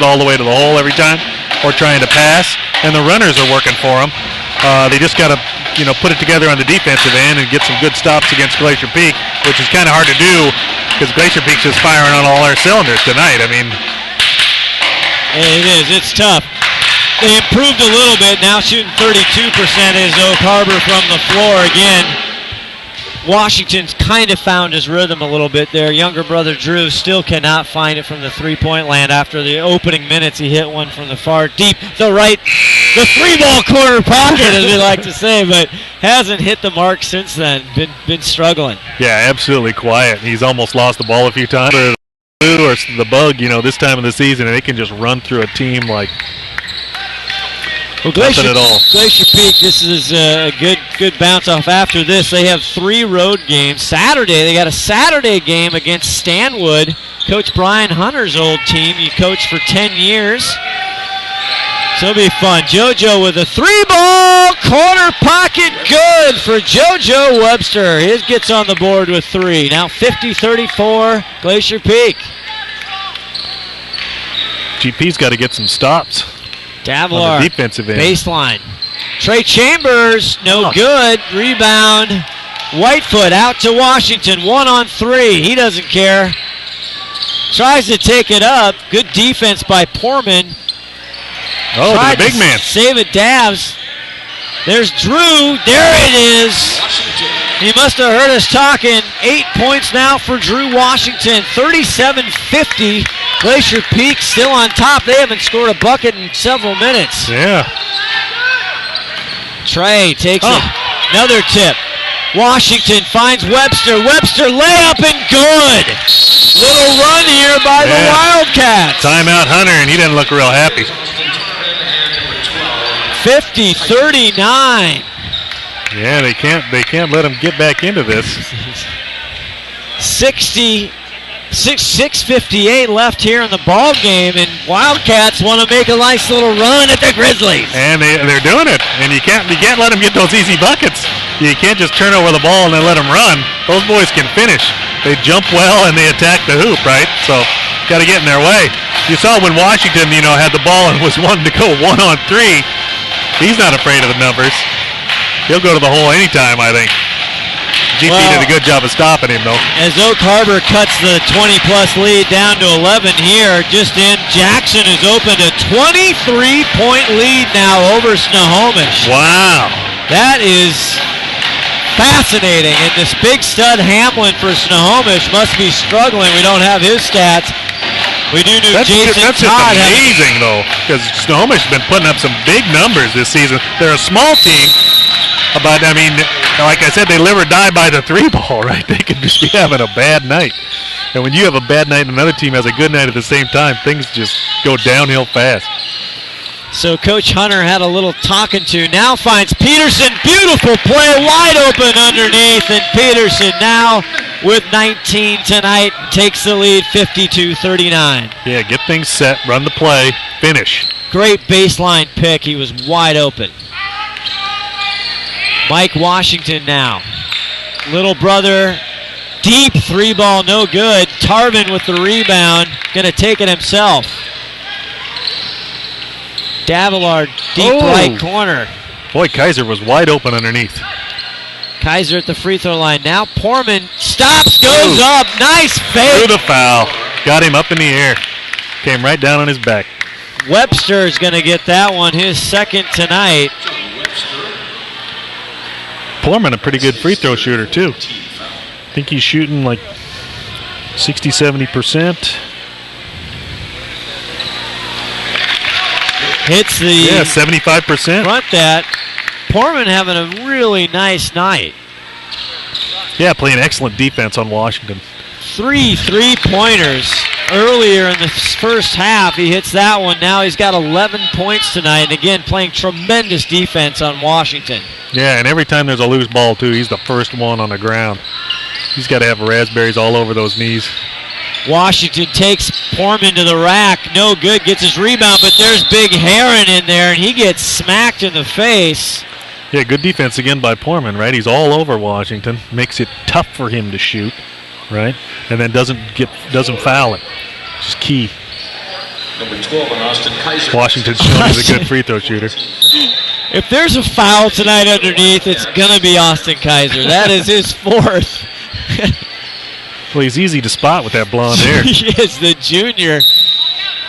all the way to the hole every time or trying to pass, and the runners are working for them. They just got to, put it together on the defensive end and get some good stops against Glacier Peak, which is kind of hard to do because Glacier Peak's just firing on all our cylinders tonight. I mean, it is. It's tough. They improved a little bit. Now shooting 32% is Oak Harbor from the floor again. Washington's kind of found his rhythm a little bit there. Younger brother Drew still cannot find it from the three-point land. After the opening minutes, he hit one from the far deep, the three-ball corner pocket, as we like to say, but hasn't hit the mark since then. Been struggling. Yeah, absolutely quiet. He's almost lost the ball a few times. Or the bug, this time of the season, and they can just run through a team like Glacier, nothing at all. Glacier Peak, this is a good bounce off after this. They have 3 road games. Saturday, they got a Saturday game against Stanwood, Coach Brian Hunter's old team. You coached for 10 years. So it'll be fun. JoJo with a 3-ball corner pocket, good for JoJo Webster. His gets on the board with 3. Now 50-34, Glacier Peak. GP's got to get some stops. Davlar, on the defensive end. Baseline. Trey Chambers, no good. Rebound. Whitefoot out to Washington, 1-on-3. He doesn't care. Tries to take it up. Good defense by Poorman. Oh, the big man. Save it, Davs. There's Drew. There it is. He must have heard us talking. 8 points now for Drew Washington. 37-50. Glacier Peak still on top. They haven't scored a bucket in several minutes. Yeah. Trey takes another tip. Washington finds Webster. Webster layup and good. Little run here by the Wildcats. Timeout Hunter, and he didn't look real happy. 50-39. Yeah, they can't let him get back into this. 6:58 left here in the ball game, and Wildcats want to make a nice little run at the Grizzlies. And they're doing it, and you can't let them get those easy buckets. You can't just turn over the ball and then let them run. Those boys can finish. They jump well and they attack the hoop, right? So got to get in their way. You saw when Washington, had the ball and was wanting to go 1-on-3. He's not afraid of the numbers. He'll go to the hole anytime, I think. GP did a good job of stopping him, though. As Oak Harbor cuts the 20-plus lead down to 11 here, just in, Jackson has opened a 23-point lead now over Snohomish. Wow. That is fascinating. And this big stud Hamlin for Snohomish must be struggling. We don't have his stats. We do know Jason That's Todd just amazing, though, because Snohomish has been putting up some big numbers this season. They're a small team, but, like I said, they live or die by the 3-ball, right? They could just be having a bad night. And when you have a bad night and another team has a good night at the same time, things just go downhill fast. So Coach Hunter had a little talking to. Now finds Peterson. Beautiful play, wide open underneath. And Peterson now with 19 tonight takes the lead 52-39. Yeah, get things set, run the play, finish. Great baseline pick. He was wide open. Mike Washington now. Little brother, deep 3-ball, no good. Tarvin with the rebound, gonna take it himself. Davillard, deep right corner. Boy, Kaiser was wide open underneath. Kaiser at the free throw line. Now Poorman stops, goes up. Nice fake. Through the foul. Got him up in the air. Came right down on his back. Webster is going to get that one, his second tonight. Poorman, a pretty good free throw shooter, too. I think he's shooting like 60-70%. Hits the 75%. Front that. Poorman having a really nice night. Yeah, playing excellent defense on Washington. 3 3-pointers earlier in the first half. He hits that one. Now he's got 11 points tonight. And again, playing tremendous defense on Washington. Yeah, and every time there's a loose ball, too, he's the first one on the ground. He's got to have raspberries all over those knees. Washington takes Poorman to the rack. No good. Gets his rebound, but there's Big Heron in there, and he gets smacked in the face. Yeah, good defense again by Poorman, right? He's all over Washington. Makes it tough for him to shoot, right? And then doesn't foul it. Which is key. Number 12 on Austin Kaiser. Washington's showing he's a good free throw shooter. If there's a foul tonight underneath, it's going to be Austin Kaiser. That is his fourth. Well, he's easy to spot with that blonde hair. He is, the junior.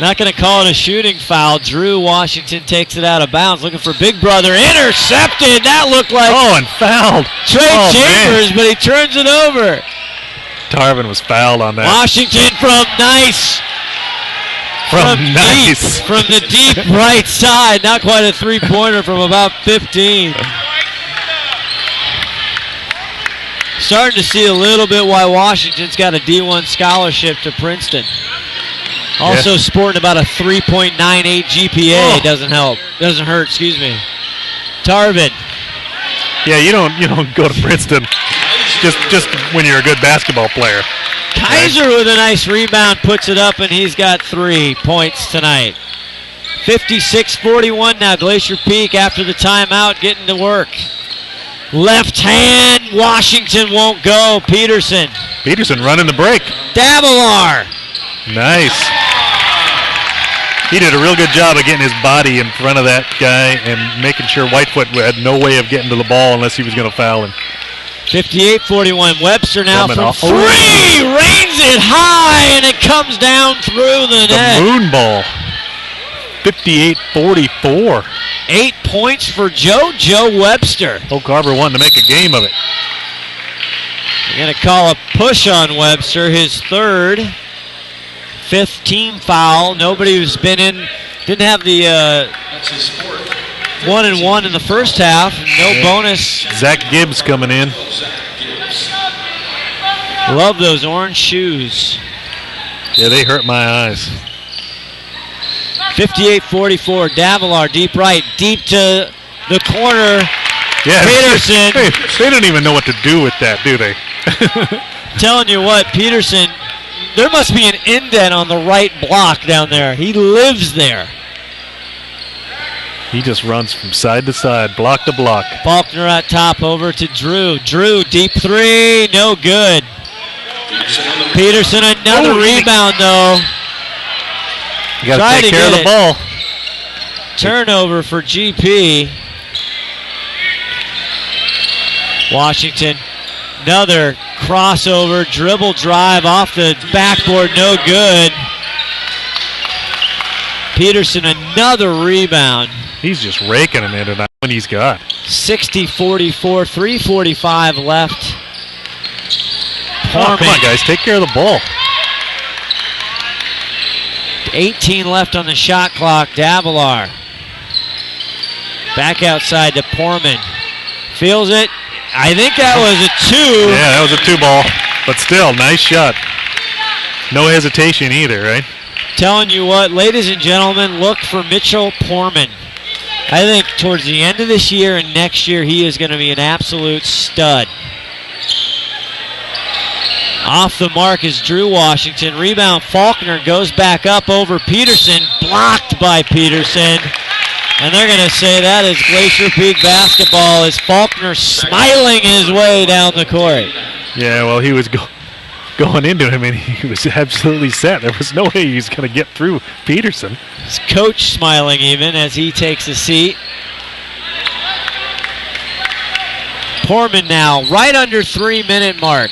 Not going to call it a shooting foul. Drew Washington takes it out of bounds, looking for Big Brother. Intercepted. That looked like and fouled. Trey Chambers, but he turns it over. Tarvin was fouled on that. Washington from nice. From the deep right side. Not quite a three-pointer from about 15. Starting to see a little bit why Washington's got a D1 scholarship to Princeton. Also sporting about a 3.98 GPA. Doesn't hurt, excuse me. Tarvin. Yeah, you don't go to Princeton just when you're a good basketball player. Kaiser with a nice rebound puts it up, and he's got 3 points tonight. 56-41 now. Glacier Peak after the timeout getting to work. Left hand, Washington won't go. Peterson running the break. Davilar. Nice. He did a real good job of getting his body in front of that guy and making sure Whitefoot had no way of getting to the ball unless he was going to foul him. 58-41. Webster now from three. Rains it high, and it comes down through the net. The moon ball. 58-44. 8 points for Joe Webster. Oak Harbor wanted to make a game of it. They're going to call a push on Webster, his third. 5th team foul. Nobody who's been in, didn't have the 1-and-1 in the first half. No bonus. Zach Gibbs coming in. Love those orange shoes. Yeah, they hurt my eyes. 58-44. Davilar deep right, deep to the corner. Yeah, Peterson. They don't even know what to do with that, do they? Telling you what, Peterson, there must be an indent on the right block down there. He lives there. He just runs from side to side, block to block. Faulkner at top, over to Drew. Drew, deep three, no good. Peterson, another rebound, though. You got to take care of the ball. Turnover for GP. Washington, another crossover, dribble drive off the backboard, no good. Peterson, another rebound. He's just raking them in tonight when he's got. 60-44, 3:45 left. Oh, come on, guys, take care of the ball. 18 left on the shot clock. Davilar. Back outside to Portman. Feels it. I think that was a 2. Yeah, that was a 2 ball. But still, nice shot. No hesitation either, right? Telling you what, ladies and gentlemen, look for Mitchell Portman. I think towards the end of this year and next year, he is going to be an absolute stud. Off the mark is Drew Washington. Rebound, Faulkner goes back up over Peterson. Blocked by Peterson. And they're going to say that is Glacier Peak basketball as Faulkner smiling his way down the court. Yeah, well, he was going into him, and he was absolutely set. There was no way he was going to get through Peterson. His coach smiling even as he takes a seat. Portman now right under 3-minute mark.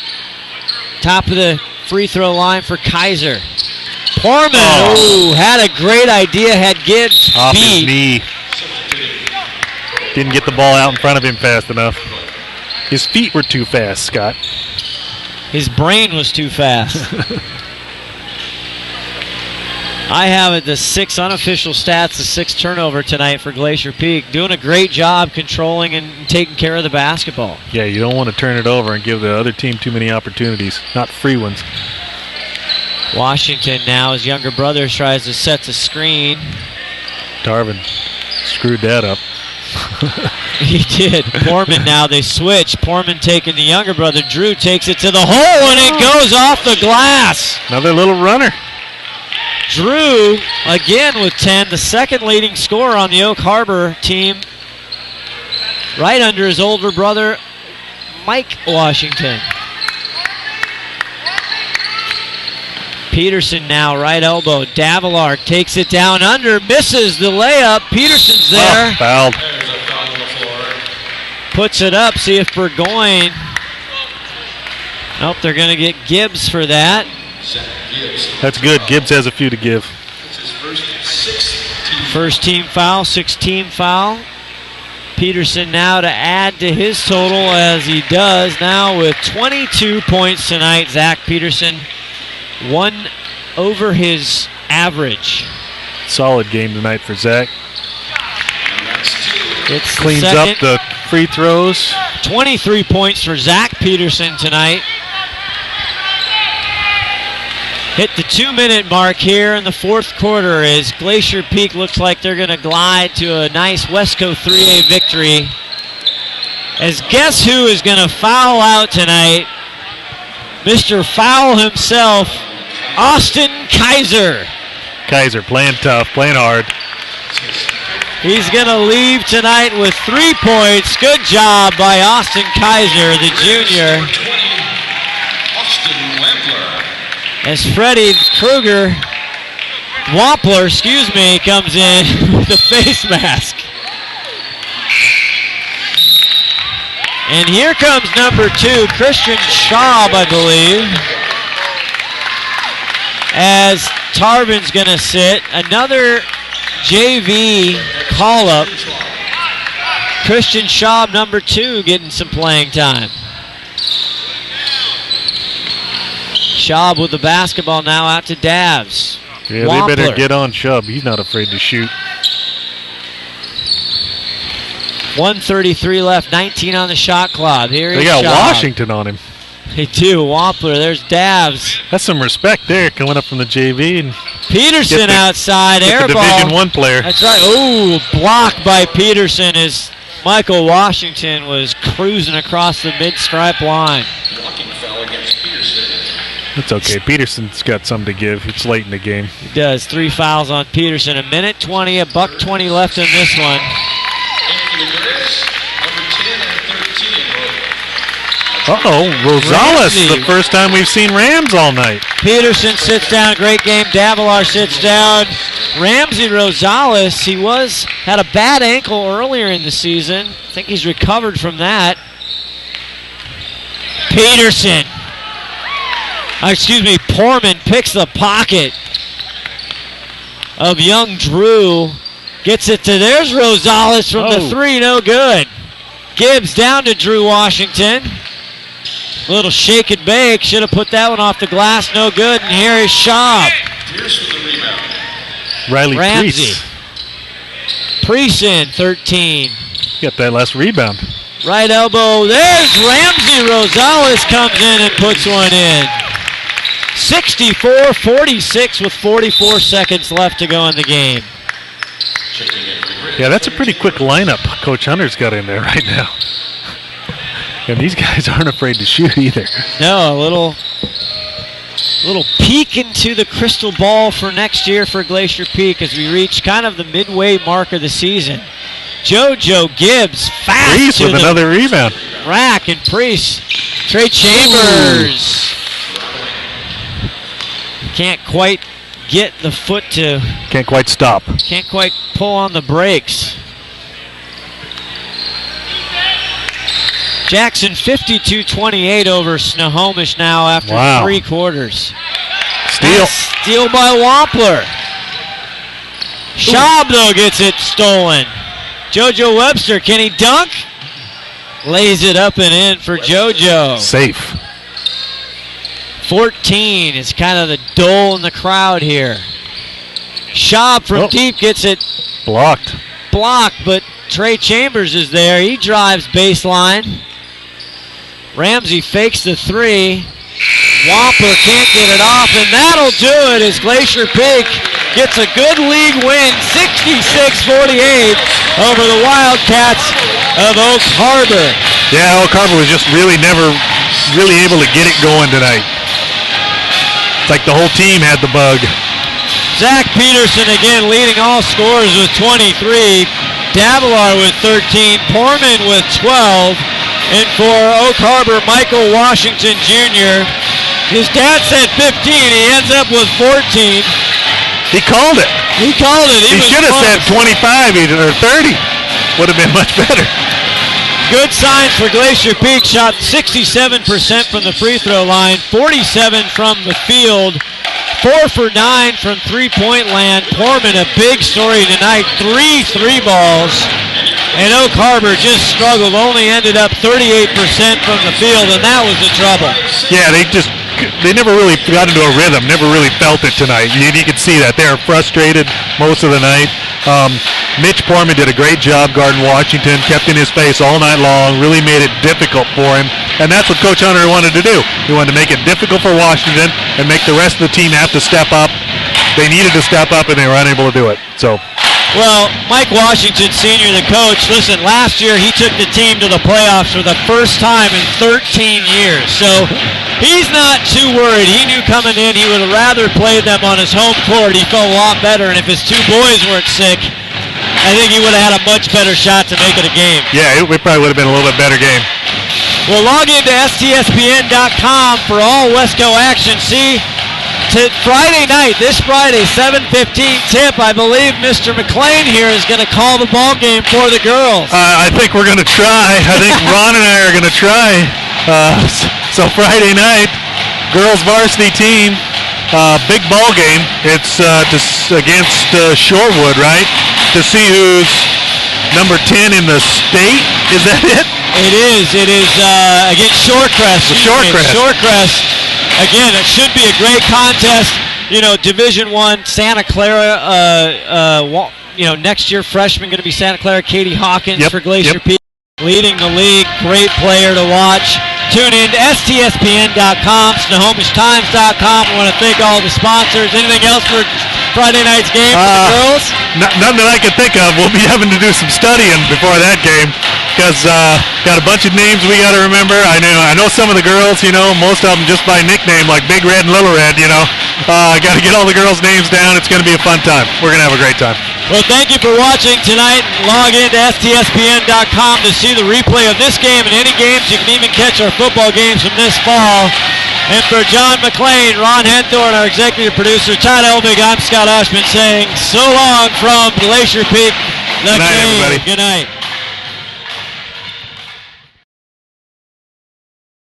Top of the free throw line for Kaiser. Portman had a great idea, had Gibbs off beat. His knee. Didn't get the ball out in front of him fast enough. His feet were too fast, Scott. His brain was too fast. I have it, the 6 unofficial stats, the 6 turnover tonight for Glacier Peak. Doing a great job controlling and taking care of the basketball. Yeah, you don't want to turn it over and give the other team too many opportunities, not free ones. Washington now, his younger brother tries to set the screen. Tarvin screwed that up. He did. Portman now, they switch. Portman taking the younger brother. Drew takes it to the hole, and it goes off the glass. Another little runner. Drew, again with 10, the second leading scorer on the Oak Harbor team. Right under his older brother, Mike Washington. Peterson now, right elbow. Davila takes it down under, misses the layup. Peterson's there. Fouled. Puts it up, see if Burgoyne. Nope, they're going to get Gibbs for that. That's good. Gibbs has a few to give. First team foul, 6th-team foul. Peterson now to add to his total as he does now with 22 points tonight. Zach Peterson, 1 over his average. Solid game tonight for Zach. It's cleans up the free throws. 23 points for Zach Peterson tonight. Hit the 2-minute mark here in the fourth quarter as Glacier Peak looks like they're going to glide to a nice Wesco 3A victory. As guess who is going to foul out tonight? Mr. Foul himself, Austin Kaiser. Kaiser playing tough, playing hard. He's going to leave tonight with 3 points. Good job by Austin Kaiser, the junior. As Freddie Kruger, Wampler, comes in with a face mask. And here comes number 2, Christian Schaub, I believe. As Tarvin's going to sit. Another JV call-up. Christian Schaub, number 2, getting some playing time. Schaub with the basketball now out to Davs. Yeah, Wampler. They better get on Schaub. He's not afraid to shoot. 1:33 left, 19 on the shot clock. Here they is got Schaub. Washington on him. They do. Wampler. There's Davs. That's some respect there, coming up from the JV. And Peterson outside, air the ball. Division 1 player. That's right. Ooh, blocked by Peterson as Michael Washington was cruising across the mid-stripe line. Blocking foul against Peterson. It's okay. Peterson's got some to give. It's late in the game. He does. 3 fouls on Peterson. 1:20, $1:20 left in this one. Rosales, the first time we've seen Rams all night. Peterson sits down, great game. Davila sits down. Ramsey Rosales, he had a bad ankle earlier in the season. I think he's recovered from that. Porman picks the pocket of young Drew. Gets it to, there's Rosales from the 3, no good. Gibbs down to Drew Washington. Little shake and bake, should have put that one off the glass, no good. And here is Schaub. Here's for the rebound. Riley Ramsey. Priest in 13. Got that last rebound. Right elbow, there's Ramsey. Rosales comes in and puts one in. 64-46 with 44 seconds left to go in the game. Yeah, that's a pretty quick lineup Coach Hunter's got in there right now. And these guys aren't afraid to shoot either. No, a little peek into the crystal ball for next year for Glacier Peak as we reach kind of the midway mark of the season. JoJo Gibbs fast Priest with another rebound. Rack and Priest. Trey Chambers. Can't quite get the foot to... Can't quite stop. Can't quite pull on the brakes. Jackson 52-28 over Snohomish now after 3 quarters. Steal by Wampler. Schaub, though, gets it stolen. JoJo Webster, can he dunk? Lays it up and in for JoJo. Safe. 14 is kind of the dole in the crowd here. Schaub from deep gets it blocked, but Trey Chambers is there. He drives baseline. Ramsey fakes the 3. Wampler can't get it off, and that'll do it as Glacier Peak gets a good league win, 66-48 over the Wildcats of Oak Harbor. Yeah, Oak Harbor was just never able to get it going tonight. It's like the whole team had the bug. Zach Peterson again leading all scorers with 23. Davila with 13. Porman with 12. And for Oak Harbor, Michael Washington Jr. His dad said 15. He ends up with 14. He called it. He called it. He should have said 25 or 30. Would have been much better. Good signs for Glacier Peak. Shot 67% from the free throw line, 47 from the field, 4 for 9 from three-point land. Poorman, a big story tonight, 3 balls. And Oak Harbor just struggled, only ended up 38% from the field, and that was the trouble. Yeah, they never really got into a rhythm, never really felt it tonight. You could see that. They were frustrated most of the night. Mitch Poorman did a great job guarding Washington, kept in his face all night long, really made it difficult for him. And that's what Coach Hunter wanted to do. He wanted to make it difficult for Washington and make the rest of the team have to step up. They needed to step up, and they were unable to do it. So. Well, Mike Washington, Sr., the coach, listen, last year he took the team to the playoffs for the first time in 13 years. So he's not too worried. He knew coming in he would have rather played them on his home court. He felt a lot better, and if his 2 boys weren't sick, I think he would have had a much better shot to make it a game. Yeah, it probably would have been a little bit better game. Well, log into STSPN.com for all Wesco action. See, Friday night, this Friday, 7:15 tip. I believe Mr. McLean here is going to call the ball game for the girls. I think we're going to try. I think Ron and I are going to try. So Friday night, girls varsity team, big ball game. It's against Shorewood, right? To see who's number 10 in the state. Is that it? It is. It is against Shorecrest. Shorecrest. Again, it should be a great contest. You know, Division I, Santa Clara. Next year, freshman going to be Santa Clara. Katie Hawkins for Glacier Peak, leading the league. Great player to watch. Tune in to STSPN.com, SnohomishTimes.com. I want to thank all the sponsors. Anything else for Friday night's game for the girls? Nothing that I can think of. We'll be having to do some studying before that game because got a bunch of names we got to remember. I know some of the girls, most of them just by nickname, like Big Red and Little Red, Got to get all the girls' names down. It's going to be a fun time. We're going to have a great time. Well, thank you for watching tonight. Log in to STSPN.com to see the replay of this game and any games. You can even catch our football games from this fall. And for John McLean, Ron Henthorne, our executive producer, Todd Elvig, I'm Scott Oshman saying so long from Glacier Peak. Good night, everybody. Good night.